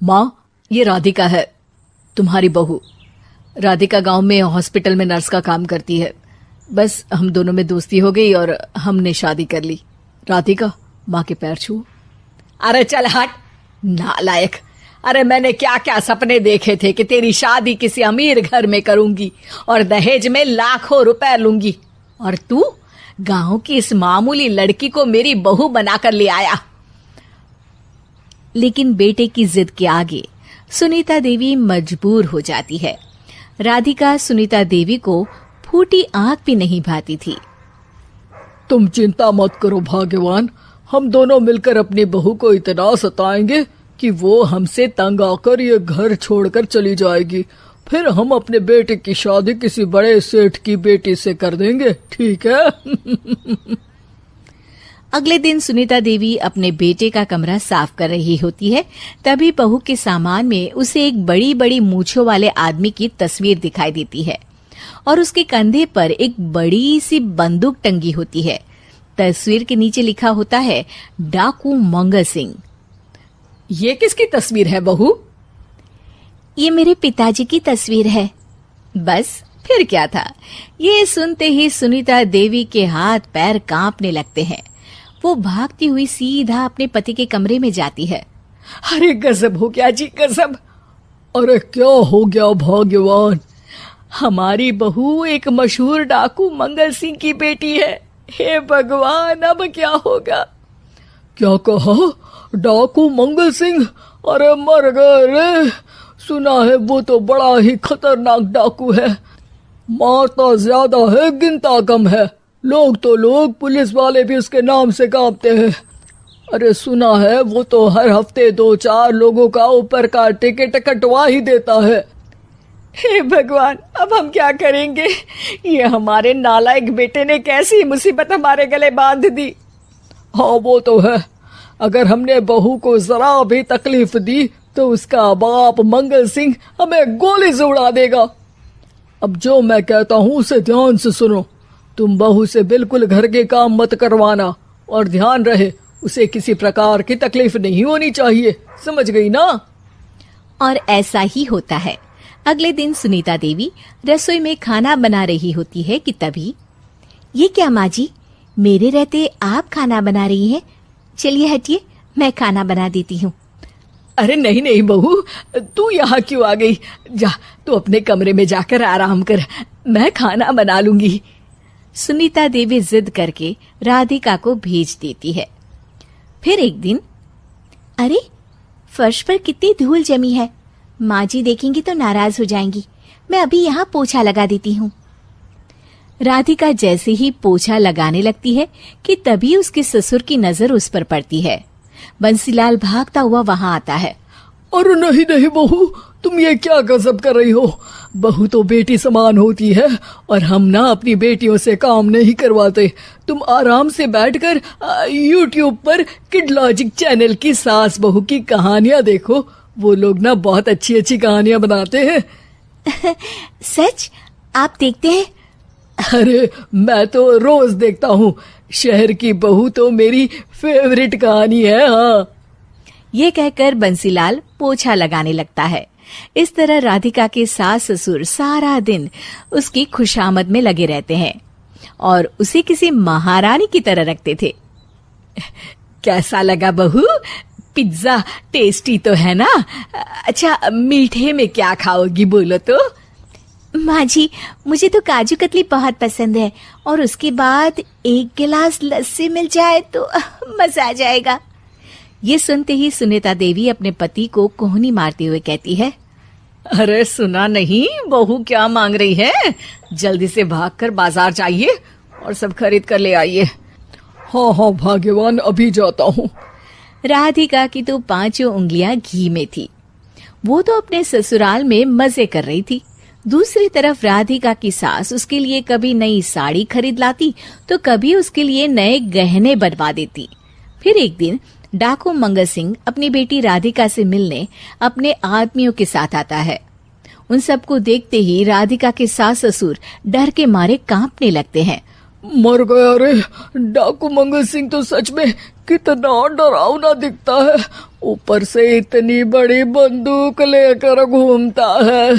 माँ, ये राधिका है, तुम्हारी बहू। राधिका गांव में हॉस्पिटल में नर्स का काम करती है। बस हम दोनों में दोस्ती हो गई और हमने शादी कर ली। राधिका, माँ के पैर छू। अरे चल हट, नालायक। अरे मैंने क्या क्या सपने देखे थे कि तेरी शादी किसी अमीर घर में करूंगी और दहेज में लाखों रुपए लूंगी, और तू गांव की इस मामूली लड़की को मेरी बहू बनाकर ले आया। लेकिन बेटे की जिद के आगे सुनीता देवी मजबूर हो जाती है। राधिका सुनीता देवी को फूटी आंख भी नहीं भाती थी। तुम चिंता मत करो भाग्यवान, हम दोनों मिलकर अपनी बहू को इतना सताएंगे कि वो हमसे तंग आकर ये घर छोड़कर चली जाएगी। फिर हम अपने बेटे की शादी किसी बड़े सेठ की बेटी से कर देंगे, ठीक है? अगले दिन सुनीता देवी अपने बेटे का कमरा साफ कर रही होती है। तभी बहू के सामान में उसे एक बड़ी बड़ी मूंछों वाले आदमी की तस्वीर दिखाई देती है और उसके कंधे पर एक बड़ी सी बंदूक टंगी होती है। तस्वीर के नीचे लिखा होता है डाकू मंगल सिंह। ये किसकी तस्वीर है बहू? ये मेरे पिताजी की तस्वीर है। बस फिर क्या था। ये सुनते ही सुनीता देवी के हाथ पैर कांपने लगते हैं। वो भागती हुई सीधा अपने पति के कमरे में जाती है। अरे गजब हो गया जी, गजब। अरे क्या हो गया भाग्यवान? हमारी बहू एक मशहूर डाकू मंगल सिंह की बेटी है। हे भगवान, अब क्या होगा? क्या कहा? डाकू मंगल सिंह? अरे मर गए रे। सुना है वो तो बड़ा ही खतरनाक डाकू है, मारता ज्यादा है गिनता कम है। लोग पुलिस वाले भी उसके नाम से कांपते हैं। अरे सुना है वो तो हर हफ्ते 2-4 लोगों का ऊपर का टिकट कटवा ही देता है। हे भगवान, अब हम क्या करेंगे? ये हमारे नालायक बेटे ने कैसी मुसीबत हमारे गले बांध दी। हाँ वो तो है, अगर हमने बहू को जरा भी तकलीफ दी तो उसका बाप मंगल सिंह हमें गोली से उड़ा देगा। अब जो मैं कहता हूँ उसे ध्यान से सुनो। तुम बहू से बिल्कुल घर के काम मत करवाना, और ध्यान रहे उसे किसी प्रकार की तकलीफ नहीं होनी चाहिए, समझ गई ना? और ऐसा ही होता है। अगले दिन सुनीता देवी रसोई में खाना बना रही होती है कि तभी, ये क्या माँ जी, मेरे रहते आप खाना बना रही हैं? चलिए हटिए, मैं खाना बना देती हूँ। अरे नहीं नहीं बहू, तू यहाँ क्यों आ गई? जा, तू अपने कमरे में जाकर आराम कर, मैं खाना बना लूंगी। सुनीता देवी जिद करके राधिका को भेज देती है। फिर एक दिन, अरे फर्श पर कितनी धूल जमी है, माँ जी देखेंगी तो नाराज हो जाएंगी, मैं अभी यहाँ पोछा लगा देती हूँ। राधिका जैसे ही पोछा लगाने लगती है कि तभी उसके ससुर की नजर उस पर पड़ती है। बंसीलाल भागता हुआ वहां आता है। अरे नहीं नहीं बहू, तुम ये क्या गजब कर रही हो? बहू तो बेटी समान होती है और हम ना अपनी बेटियों से काम नहीं करवाते। तुम आराम से बैठकर YouTube पर किड लॉजिक चैनल की सास बहू की कहानियां देखो। वो लोग ना बहुत अच्छी अच्छी कहानियां बनाते हैं। सच? आप देखते हैं? अरे मैं तो रोज देखता हूँ। शहर की बहू तो मेरी फेवरेट कहानी है। हाँ, ये कहकर बंसीलाल पोछा लगाने लगता है। इस तरह राधिका के सास ससुर सारा दिन उसकी खुशामद में लगे रहते हैं और उसे किसी महारानी की तरह रखते थे। कैसा लगा बहू? पिज्जा टेस्टी तो है ना? अच्छा, मीठे में क्या खाओगी बोलो तो? माँ जी, मुझे तो काजू कतली बहुत पसंद है और उसके बाद 1 गिलास लस्सी मिल जाए तो मजा आ जाएगा। ये सुनते ही सुनीता देवी अपने पति को कोहनी मारते हुए कहती है, अरे सुना नहीं बहू क्या मांग रही है? जल्दी से भागकर बाजार जाइए और सब खरीद कर ले आइए। हाँ हाँ भाग्यवान, अभी जाता हूँ। राधिका की तो 5 उंगलियां घी में थी। वो तो अपने ससुराल में मजे कर रही थी। दूसरी तरफ राधिका की सास उसके लिए कभी नई साड़ी खरीद लाती तो कभी उसके लिए नए गहने बनवा देती। फिर एक दिन डाकू मंगल सिंह अपनी बेटी राधिका से मिलने अपने आदमियों के साथ आता है। उन सबको देखते ही राधिका के सास ससुर डर के मारे कांपने लगते हैं। मर गया रे, डाकू मंगल सिंह तो सच में कितना डरावना दिखता है। ऊपर से इतनी बड़ी बंदूक लेकर घूमता है।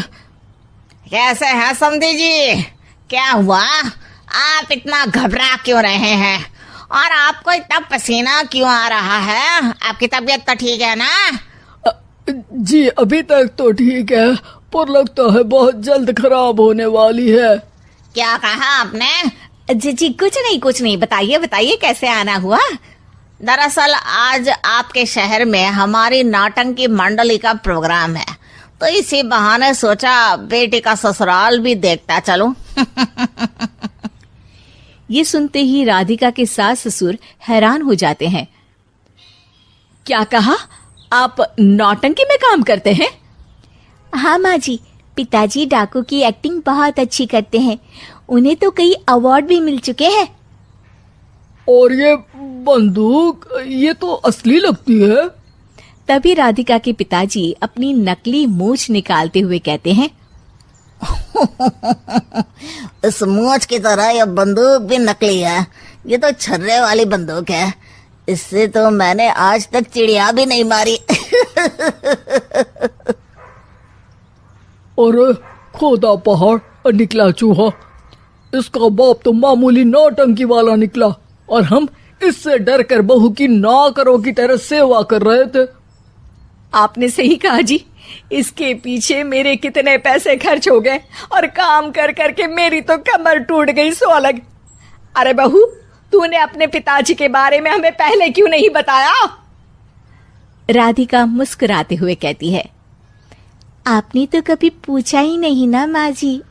कैसे हैं समधी जी? क्या हुआ? आप इतना घबरा क्यों रहे हैं? और आपको इतना पसीना क्यों आ रहा है? आपकी तबीयत तो ठीक है ना? जी अभी तक तो ठीक है, पर लगता है बहुत जल्द खराब होने वाली है। क्या कहा आपने? जी जी कुछ नहीं, बताइए बताइए कैसे आना हुआ। दरअसल आज आपके शहर में हमारी नाटंकी मंडली का प्रोग्राम है, तो इसी बहाने सोचा बेटी का ससुराल भी देखता चलूं। ये सुनते ही राधिका के सास ससुर हैरान हो जाते हैं। क्या कहा? आप नौटंकी में काम करते हैं? हाँ माँ जी, पिताजी डाकू की एक्टिंग बहुत अच्छी करते हैं। उन्हें तो कई अवार्ड भी मिल चुके हैं। और ये बंदूक, ये तो असली लगती है। तभी राधिका के पिताजी अपनी नकली मूंछ निकालते हुए कहते हैं, इस मूंछ की तरह यह बंदूक भी नकली है। ये तो छर्रे वाली बंदूक है। इससे तो मैंने आज तक चिड़िया भी नहीं मारी। और खोदा पहाड़ और निकला चूहा। इसका बाप तो मामूली नौटंकी वाला निकला, और हम इससे डर कर बहू की नौकरों की तरह सेवा कर रहे थे। आपने सही कहा जी। इसके पीछे मेरे कितने पैसे खर्च हो गए, और काम कर करके मेरी तो कमर टूट गई सो अलग। अरे बहू, तूने अपने पिताजी के बारे में हमें पहले क्यों नहीं बताया? राधिका मुस्कुराते हुए कहती है, आपने तो कभी पूछा ही नहीं ना माँ जी।